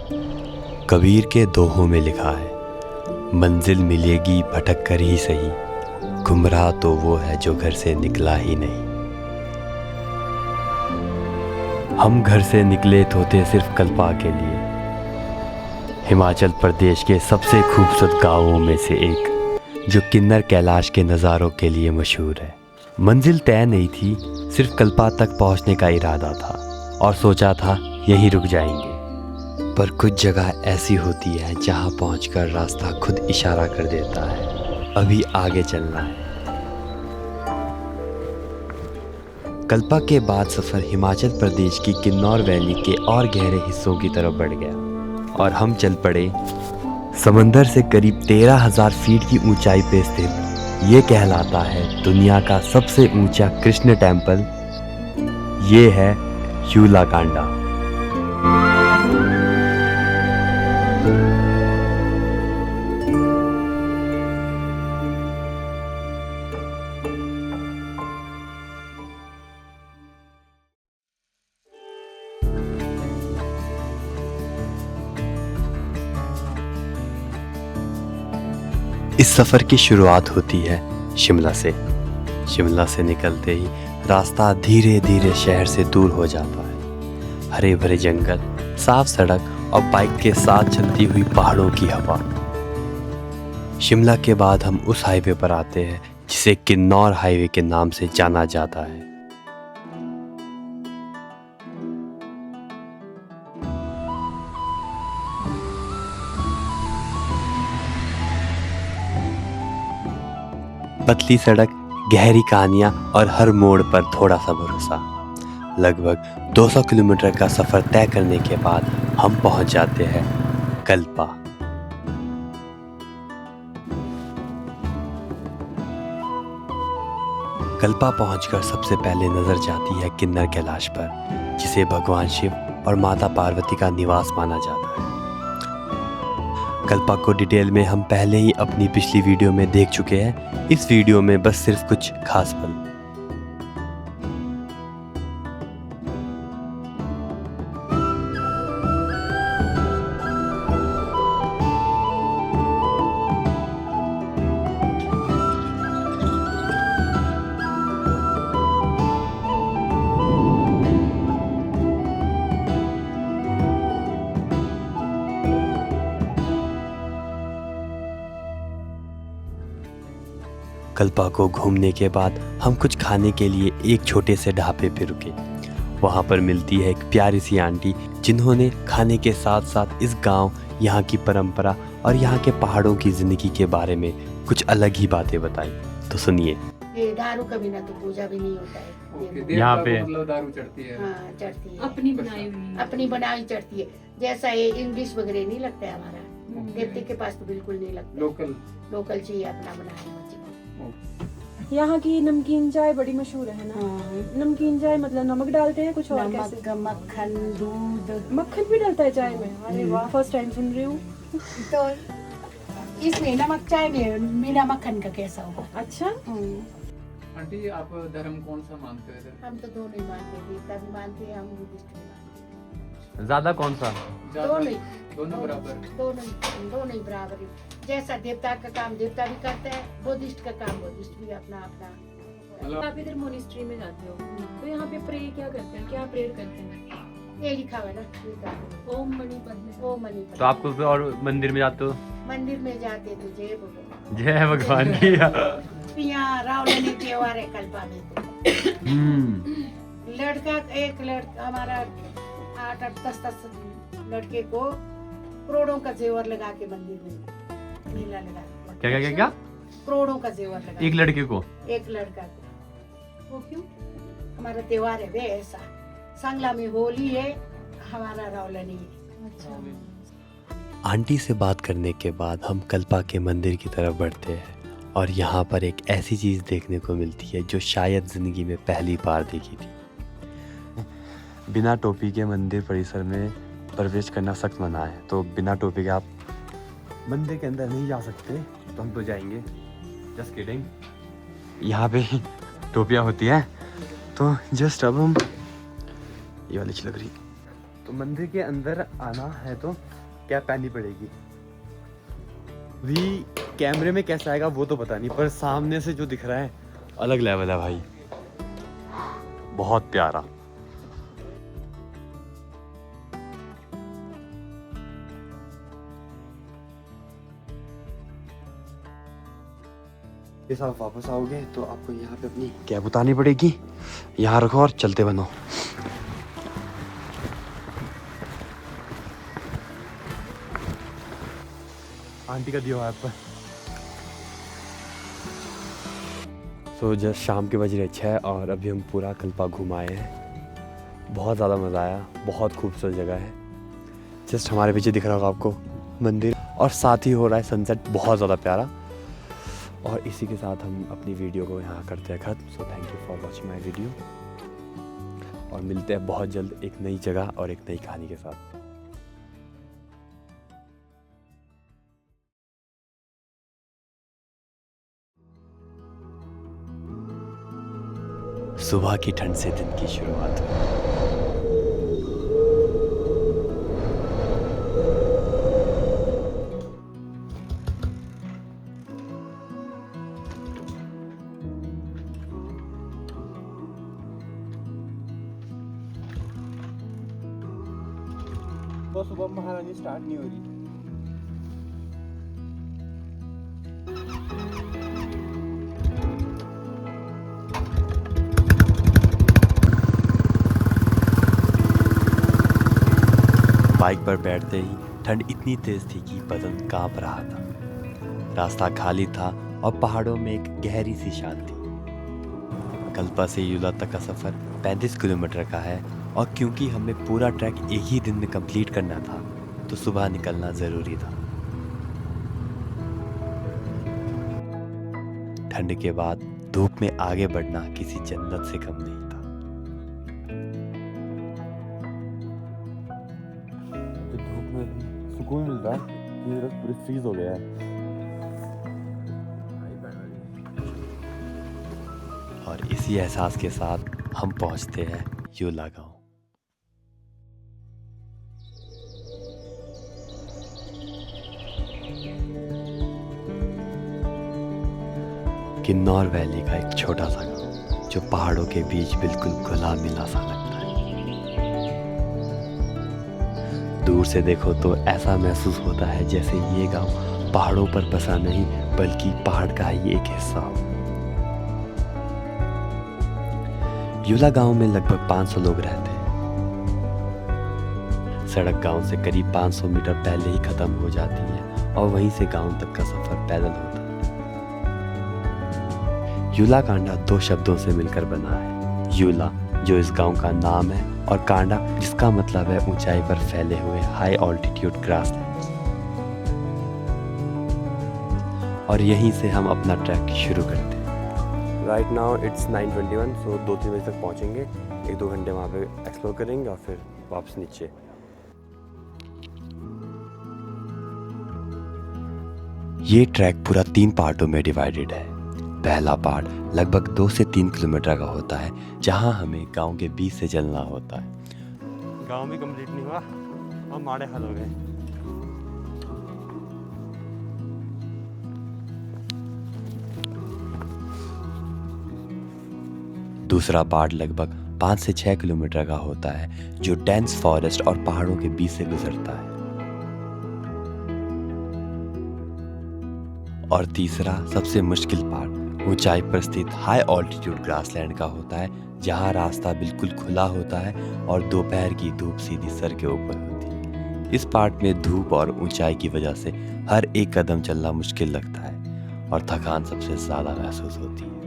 कबीर के दोहों में लिखा है, मंजिल मिलेगी भटक कर ही सही, गुमराह तो वो है जो घर से निकला ही नहीं। हम घर से निकले तो थे सिर्फ कल्पा के लिए, हिमाचल प्रदेश के सबसे खूबसूरत गांवों में से एक, जो किन्नर कैलाश के नज़ारों के लिए मशहूर है। मंजिल तय नहीं थी, सिर्फ कल्पा तक पहुंचने का इरादा था और सोचा था यहीं रुक जाएंगे। पर कुछ जगह ऐसी होती है जहां पहुंचकर रास्ता खुद इशारा कर देता है, अभी आगे चलना है। कल्पा के बाद सफ़र हिमाचल प्रदेश की किन्नौर वैली के और गहरे हिस्सों की तरफ बढ़ गया और हम चल पड़े समंदर से करीब 13,000 फीट की ऊंचाई पे स्थित, ये कहलाता है दुनिया का सबसे ऊंचा कृष्ण टेम्पल। ये है यूलाकांडा। इस सफ़र की शुरुआत होती है शिमला से। शिमला से निकलते ही रास्ता धीरे धीरे शहर से दूर हो जाता है। हरे भरे जंगल, साफ सड़क और बाइक के साथ चलती हुई पहाड़ों की हवा। शिमला के बाद हम उस हाईवे पर आते हैं जिसे किन्नौर हाईवे के नाम से जाना जाता है। पतली सड़क, गहरी कहानियाँ और हर मोड़ पर थोड़ा सा भरोसा। लगभग 200 किलोमीटर का सफ़र तय करने के बाद हम पहुंच जाते हैं कल्पा। कल्पा पहुंचकर सबसे पहले नज़र जाती है किन्नर कैलाश पर, जिसे भगवान शिव और माता पार्वती का निवास माना जाता है। कल्पा को डिटेल में हम पहले ही अपनी पिछली वीडियो में देख चुके हैं। इस वीडियो में बस सिर्फ कुछ खास पल। कल्पा को घूमने के बाद हम कुछ खाने के लिए एक छोटे से ढाबे पे रुके। वहाँ पर मिलती है एक प्यारी सी आंटी, जिन्होंने खाने के साथ साथ इस गांव, यहाँ की परंपरा और यहाँ के पहाड़ों की ज़िंदगी के बारे में कुछ अलग ही बातें बताई। तो सुनिए। ये दारू का बिना तो पूजा भी नहीं होता है। यहाँ पे मतलब दारू चढ़ती है। हाँ, चढ़ती है। अपनी बनाई चढ़ती है। जैसा ये इंग्लिश वगैरह नहीं लगता है हमारा, देवते के पास तो बिल्कुल नहीं लगता। लोकल चाहिए, अपना बनाया। यहाँ की नमकीन चाय बड़ी मशहूर है ना। नमकीन चाय मतलब नमक डालते हैं कुछ और कैसे? मक्खन, दूध। मक्खन भी डालता है चाय में? अरे वाह, फर्स्ट टाइम सुन रही हूँ। तो इसमें नमक चाय में बिना मक्खन का कैसा होगा? अच्छा। आंटी, आप धर्म कौन सा मानते हैं? हम तो दोनों ही मानते हैं, देवता भी मानते हैं, हम बुद्धिस्ट भी मानते हैं। ज्यादा कौन सा? दोनों बराबर। दोनों ही बराबर। जैसा देवता का काम देवता भी करता है, बुद्धिस्ट का काम बुद्धिस्ट भी अपना अपना। आप इधर मोनेस्ट्री में जाते हो तो यहाँ पे प्रे क्या करते हैं, क्या प्रेयर करते हैं? ये लिखा हुआ है ना, ओम मणि पद्मे। ओम मणि पद्मे। तो आपको और मंदिर में जाते हो? मंदिर में जाते तो जय भगवान। जय भगवान की। यहाँ रावण त्योहार है कल्पा में। लड़का हमारा 8-10 लड़के को करोड़ों का जेवर लगा के मंदिर में मेला लगा। क्या? करोड़ों का जेवर लगा एक लड़के को? एक लड़का को। वो क्यों? हमारा त्योहार है वे ऐसा। सांगला में होली है, हमारा रावलनी है। अच्छा। आंटी से बात करने के बाद हम कल्पा के मंदिर की तरफ बढ़ते हैं और यहाँ पर एक ऐसी चीज़ देखने को मिलती है जो शायद ज़िंदगी में पहली बार देखी थी। बिना टोपी के मंदिर परिसर में प्रवेश करना सख्त मना है, तो बिना टोपी के आप मंदिर के अंदर नहीं जा सकते। तो हम तो जाएंगे, जस्ट किडिंग। यहाँ पे टोपियाँ होती हैं, तो जस्ट अब हम ये वाली अच्छी लग रही। तो मंदिर के अंदर आना है तो कैप पहननी पड़ेगी। भी कैमरे में कैसा आएगा वो तो पता नहीं, पर सामने से जो दिख रहा है अलग लेवल है भाई, बहुत प्यारा। जैसा आप वापस आओगे तो आपको यहाँ पे अपनी कैब उतारनी पड़ेगी, यहाँ रखो और चलते बनो। आंटी का दिया हुआ है। सो जस्ट शाम के बज रहे 6 और अभी हम पूरा कल्पा घुमाए हैं। बहुत ज़्यादा मज़ा आया, बहुत खूबसूरत जगह है। जस्ट हमारे पीछे दिख रहा होगा आपको मंदिर, और साथ ही हो रहा है सनसेट, बहुत ज़्यादा प्यारा। और इसी के साथ हम अपनी वीडियो को यहाँ करते हैं ख़त्म। So thank you for watching my video, और मिलते हैं बहुत जल्द एक नई जगह और एक नई कहानी के साथ। सुबह की ठंड से दिन की शुरुआत हुई। तो सुबह महारानी स्टार्ट नहीं हो रही। बाइक पर बैठते ही ठंड इतनी तेज थी कि बदन कांप रहा था। रास्ता खाली था और पहाड़ों में एक गहरी सी शांति। कल्पा से युला तक का सफ़र 35 किलोमीटर का है, और क्योंकि हमें पूरा ट्रैक एक ही दिन में कंप्लीट करना था तो सुबह निकलना ज़रूरी था। ठंड के बाद धूप में आगे बढ़ना किसी जन्नत से कम नहीं था। धूप में सुकून मिल रहा है, ये पूरी फ्रीज हो गया है। और इसी एहसास के साथ हम पहुंचते हैं युला गांव। किन्नौर वैली का एक छोटा सा गांव जो पहाड़ों के बीच बिल्कुल घुला मिला सा लगता है। दूर से देखो तो ऐसा महसूस होता है जैसे ये गांव पहाड़ों पर बसा नहीं बल्कि पहाड़ का ही एक हिस्सा हो। युला गांव में लगभग 500 लोग रहते हैं। सड़क गांव से करीब 500 मीटर पहले ही खत्म हो जाती है और वहीं से गांव तक का सफर पैदल होता है। युला कांडा 2 शब्दों से मिलकर बना है। युला जो इस गांव का नाम है, और कांडा जिसका मतलब है ऊंचाई पर फैले हुए हाई ऑल्टीट्यूड ग्रासलैंड्स। और यहीं से हम अपना ट्रैक शुरू करते हैं। राइट नाउ इट्स 9:21, सो 2-3 बजे तक पहुंचेंगे। 1-2 घंटे वहाँ पे एक्सप्लोर करेंगे और फिर वापस नीचे। ये ट्रैक पूरा 3 पार्टों में डिवाइडेड है। पहला पार्ट लगभग 2 से 3 किलोमीटर का होता है, जहां हमें गांव के बीच से चलना होता है। गांव भी कंप्लीट नहीं हुआ और माड़े हाल हो गए। दूसरा पार्ट लगभग 5 से 6 किलोमीटर का होता है, जो डेंस फॉरेस्ट और पहाड़ों के बीच से गुजरता है। और तीसरा सबसे मुश्किल पार्ट ऊंचाई पर स्थित हाई ऑल्टीट्यूड ग्रासलैंड का होता है, जहां रास्ता बिल्कुल खुला होता है और दोपहर की धूप सीधी सर के ऊपर होती है। इस पार्ट में धूप और ऊंचाई की वजह से हर एक कदम चलना मुश्किल लगता है और थकान सबसे ज़्यादा महसूस होती है।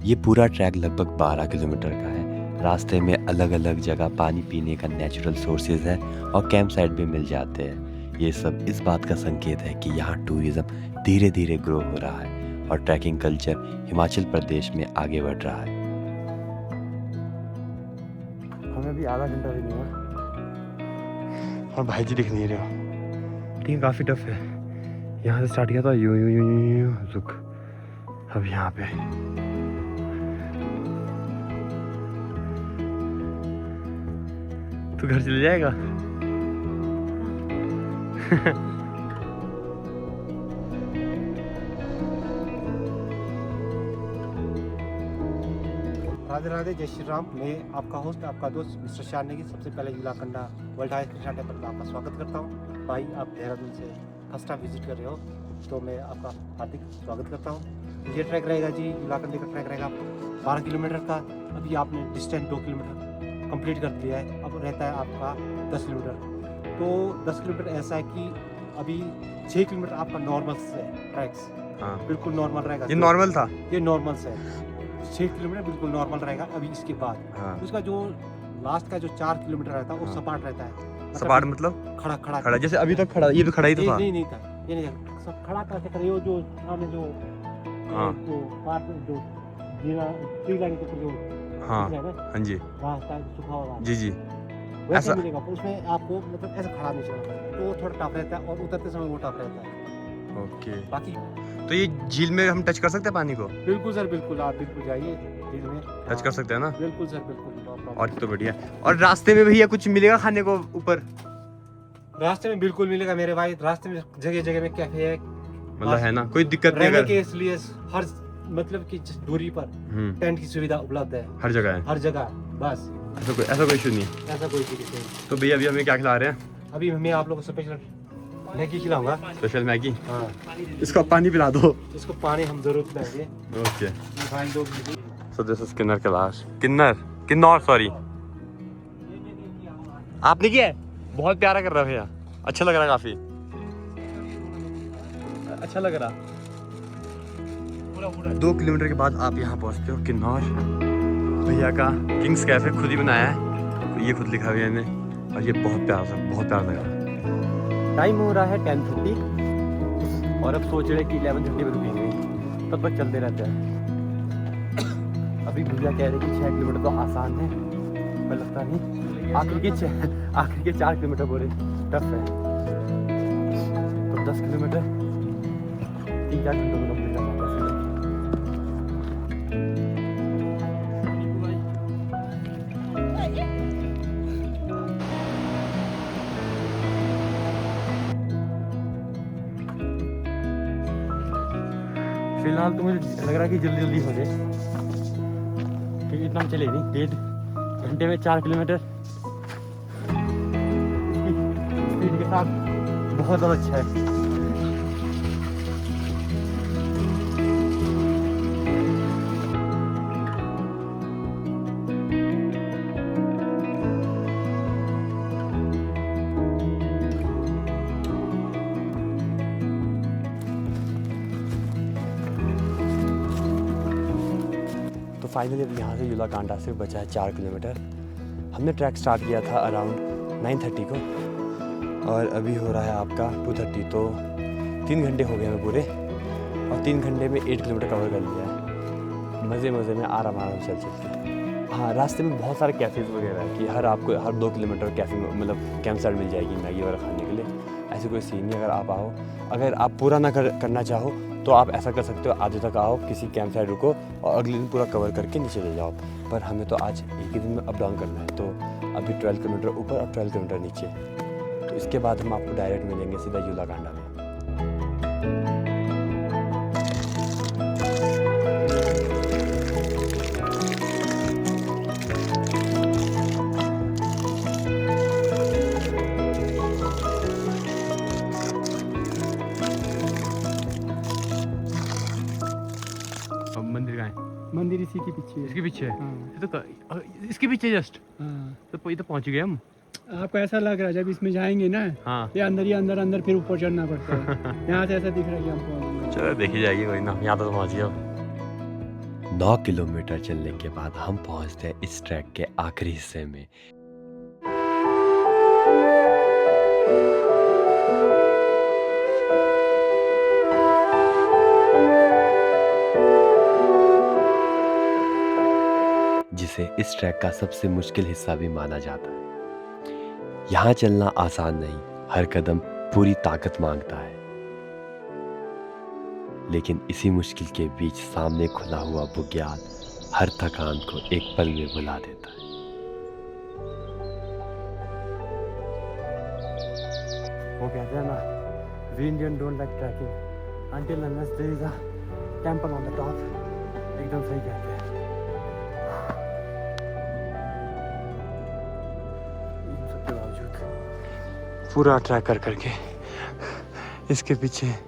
ये पूरा ट्रैक लगभग 12 किलोमीटर का है। रास्ते में अलग अलग जगह पानी पीने का नेचुरल सोर्सेज है और कैंप साइट भी मिल जाते हैं। ये सब इस बात का संकेत है कि यहाँ टूरिज्म धीरे धीरे ग्रो हो रहा है और ट्रैकिंग कल्चर हिमाचल प्रदेश में आगे बढ़ रहा है। हमें भी आधा घंटा भी नहीं हुआ और भाई जी दिख नहीं रहे हो। लेकिन काफ़ी टफ है। यहाँ से स्टार्ट किया था यूं यूं यूं यूं यूं रुक, अब यहाँ पे तू घर चले जाएगा? राधे राधे, जय श्री राम। मैं आपका होस्ट, आपका दोस्त मिस्टर शाह नेगी सबसे पहले युलाकंडा वर्ल्ड हाईएस्ट कृष्णा टेम्पल में आपका स्वागत करता हूँ। भाई, आप देहरादून से फर्स्ट टाइम विजिट कर रहे हो तो मैं आपका हार्दिक स्वागत करता हूँ। ये ट्रैक रहेगा जी, युलाकंडे का ट्रैक रहेगा 12 किलोमीटर का। अभी आपने डिस्टेंस 2 किलोमीटर कंप्लीट कर दिया है, अब रहता है आपका 10 किलोमीटर। तो 10 किलोमीटर ऐसा है कि अभी 6 किलोमीटर आपका नॉर्मल से ट्रैक्स बिल्कुल नॉर्मल रहेगा। ये नॉर्मल था? ये नॉर्मल से 6 किलोमीटर बिल्कुल नॉर्मल रहेगा। अभी इसके बाद उसका जो लास्ट का जो 4 किलोमीटर रहता है वो सपाट रहता है। सपाट मतलब खड़ा खड़ा खड़ा, जैसे अभी तक खड़ा, ये भी खड़ा ही तो था। नहीं था, ये नहीं सब खड़ा करके खड़े हो। जो सामने जो जो पार्ट जो जीना ट्री लाइन के ऊपर जो हाँ जी रास्ता सूखा हुआ जी जी, वैसा ऐसा मिलेगा। पर उसमें आपको मतलब ऐसा खड़ा नहीं चलना पड़ेगा, तो थोड़ा टफ रहता है और उतरते समय वो टफ रहता है। ओके। बाकी तो ये झील में हम टच कर सकते हैं पानी को? बिल्कुल सर, बिल्कुल आप बिल्कुल जाइए झील में, टच कर सकते हैं ना? बिल्कुल सर, बिल्कुल no problem। और तो बढ़िया। और रास्ते में भैया कुछ मिलेगा खाने को ऊपर? रास्ते में बिल्कुल मिलेगा मेरे भाई। रास्ते में जगह जगह में कैफे है, मतलब है ना, कोई दिक्कत नहीं? रहने अगर के इसलिए हर मतलब की दूरी पर टेंट की सुविधा उपलब्ध है, हर जगह है, हर जगह। बस ऐसा कोई इशू नहीं है। ऐसा कोई चीज नहीं। तो भैया अभी हमें क्या खिला रहे हैं? अभी मैं आप लोगों को स्पेशल मैगी खिलाऊंगा। Special Maggi? हाँ, इसको पानी पिला दो। इसको पानी हम जरूर पिलाएंगे। ओके। भाई लोग so this is Kinnar Kailash, Kinnaur sorry. आपने किया है? बहुत प्यारा कर रहा है भैया, अच्छा लग रहा है, काफी अच्छा लग रहा। 2 किलोमीटर के बाद आप यहाँ पहुँचते हो किन्नौर। भैया का किंग्स कैफे खुद ही बनाया है, तो ये खुद लिखा भैया ने, और ये बहुत प्यारा लगा। टाइम हो रहा है 10:30 और अब सोच रहे कि 11:30 में रुकेंगे, तब तक चलते रहते हैं। अभी भैया कह रहे कि 6 किलोमीटर तो आसान है, पर लगता नहीं। आखिर के 4 किलोमीटर बोले टफ है, तो 10 किलोमीटर 3-4 घंटों में कंप्लीट करना है। फिलहाल तो मुझे लग रहा है कि जल्दी हो जाए, क्योंकि इतना चले नहीं। 1.5 घंटे में 4 किलोमीटर स्पीड के साथ बहुत ज़्यादा अच्छा है। तो फाइनली अब यहाँ से युलाकांडा सिर्फ बचा है 4 किलोमीटर। हमने ट्रैक स्टार्ट किया था अराउंड 9:30 को और अभी हो रहा है आपका 2:30, तो 3 घंटे हो गए हमें पूरे, और 3 घंटे में 8 किलोमीटर कवर कर लिया है मज़े में, आराम चल के। हाँ, रास्ते में बहुत सारे कैफ़ेज़ वगैरह है कि आपको हर 2 किलोमीटर कैफ़े मतलब कैंप साइट मिल जाएगी मैगी वगैरह खाने के लिए। ऐसी कोई सीन नहीं। अगर आप आओ, अगर आप पूरा ना करना चाहो तो आप ऐसा कर सकते हो, आधे तक आओ, किसी कैंप साइट रुको और अगले दिन पूरा कवर करके नीचे चले जाओ। पर हमें तो आज एक ही दिन में अप डाउन करना है, तो अभी 12 किलोमीटर ऊपर और 12 किलोमीटर नीचे, तो इसके बाद हम आपको डायरेक्ट मिलेंगे सीधा युलाकांडा में। मंदिर कहाँ है? मंदिर इसी के पीछे है। इसके पीछे है? हाँ। तो इसके पीछे जस्ट, हाँ। तो ये तो पहुंच गए हम। आपको ऐसा लग रहा है जब इसमें जाएंगे ना, हाँ, ये अंदर फिर ऊपर चढ़ना पड़ता है। यहाँ से ऐसा दिख रहा है कि हम पहुँच गए। चलो देखी जाएगी, कोई ना, यहाँ तो पहुँच गए। 9 किलोमीटर चलने के बाद हम पहुँचते हैं इस ट्रैक के आखिरी हिस्से में। जिसे इस ट्रैक का सबसे मुश्किल हिस्सा भी माना जाता है। यहाँ चलना आसान नहीं, हर कदम पूरी ताकत मांगता है, लेकिन इसी मुश्किल के बीच सामने खुला हुआ बुग्याल हर थकान को एक पल में भुला देता है। वो कहते हैं ना, we Indian don't like trekking until unless there is a temple on the top. एकदम सही कहते हैं। इन सब के बावजूद पूरा ट्रैक कर करके इसके पीछे है।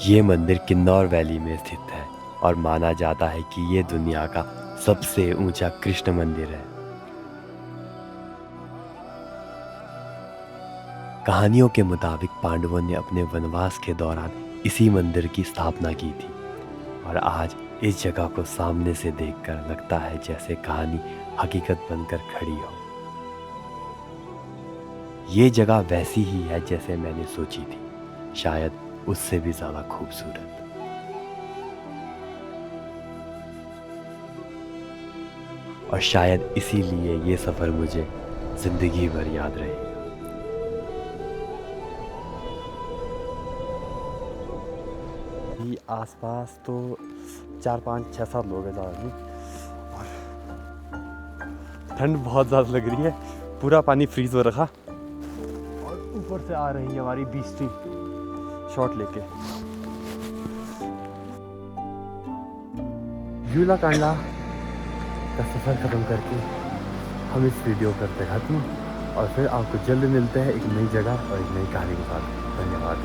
ये मंदिर किन्नौर वैली में स्थित है और माना जाता है कि ये दुनिया का सबसे ऊंचा कृष्ण मंदिर है। कहानियों के मुताबिक पांडवों ने अपने वनवास के दौरान इसी मंदिर की स्थापना की थी और आज इस जगह को सामने से देखकर लगता है जैसे कहानी हकीकत बनकर खड़ी हो। ये जगह वैसी ही है जैसे मैंने सोची थी, शायद उससे भी ज्यादा खूबसूरत। और शायद इसीलिए ये सफर मुझे जिंदगी भर याद रहेगा। ये आसपास तो 4 5 6 7 लोग हैं ज़्यादा नहीं, और ठंड बहुत ज़्यादा लग रही है। पूरा पानी फ्रीज हो रखा और ऊपर से आ रही है हमारी बीस्टी शॉट लेके। यूलाकंडा का सफ़र ख़त्म करके हम इस वीडियो करते खत्म और फिर आपको जल्द मिलते हैं एक नई जगह और एक नई कहानी के साथ। धन्यवाद।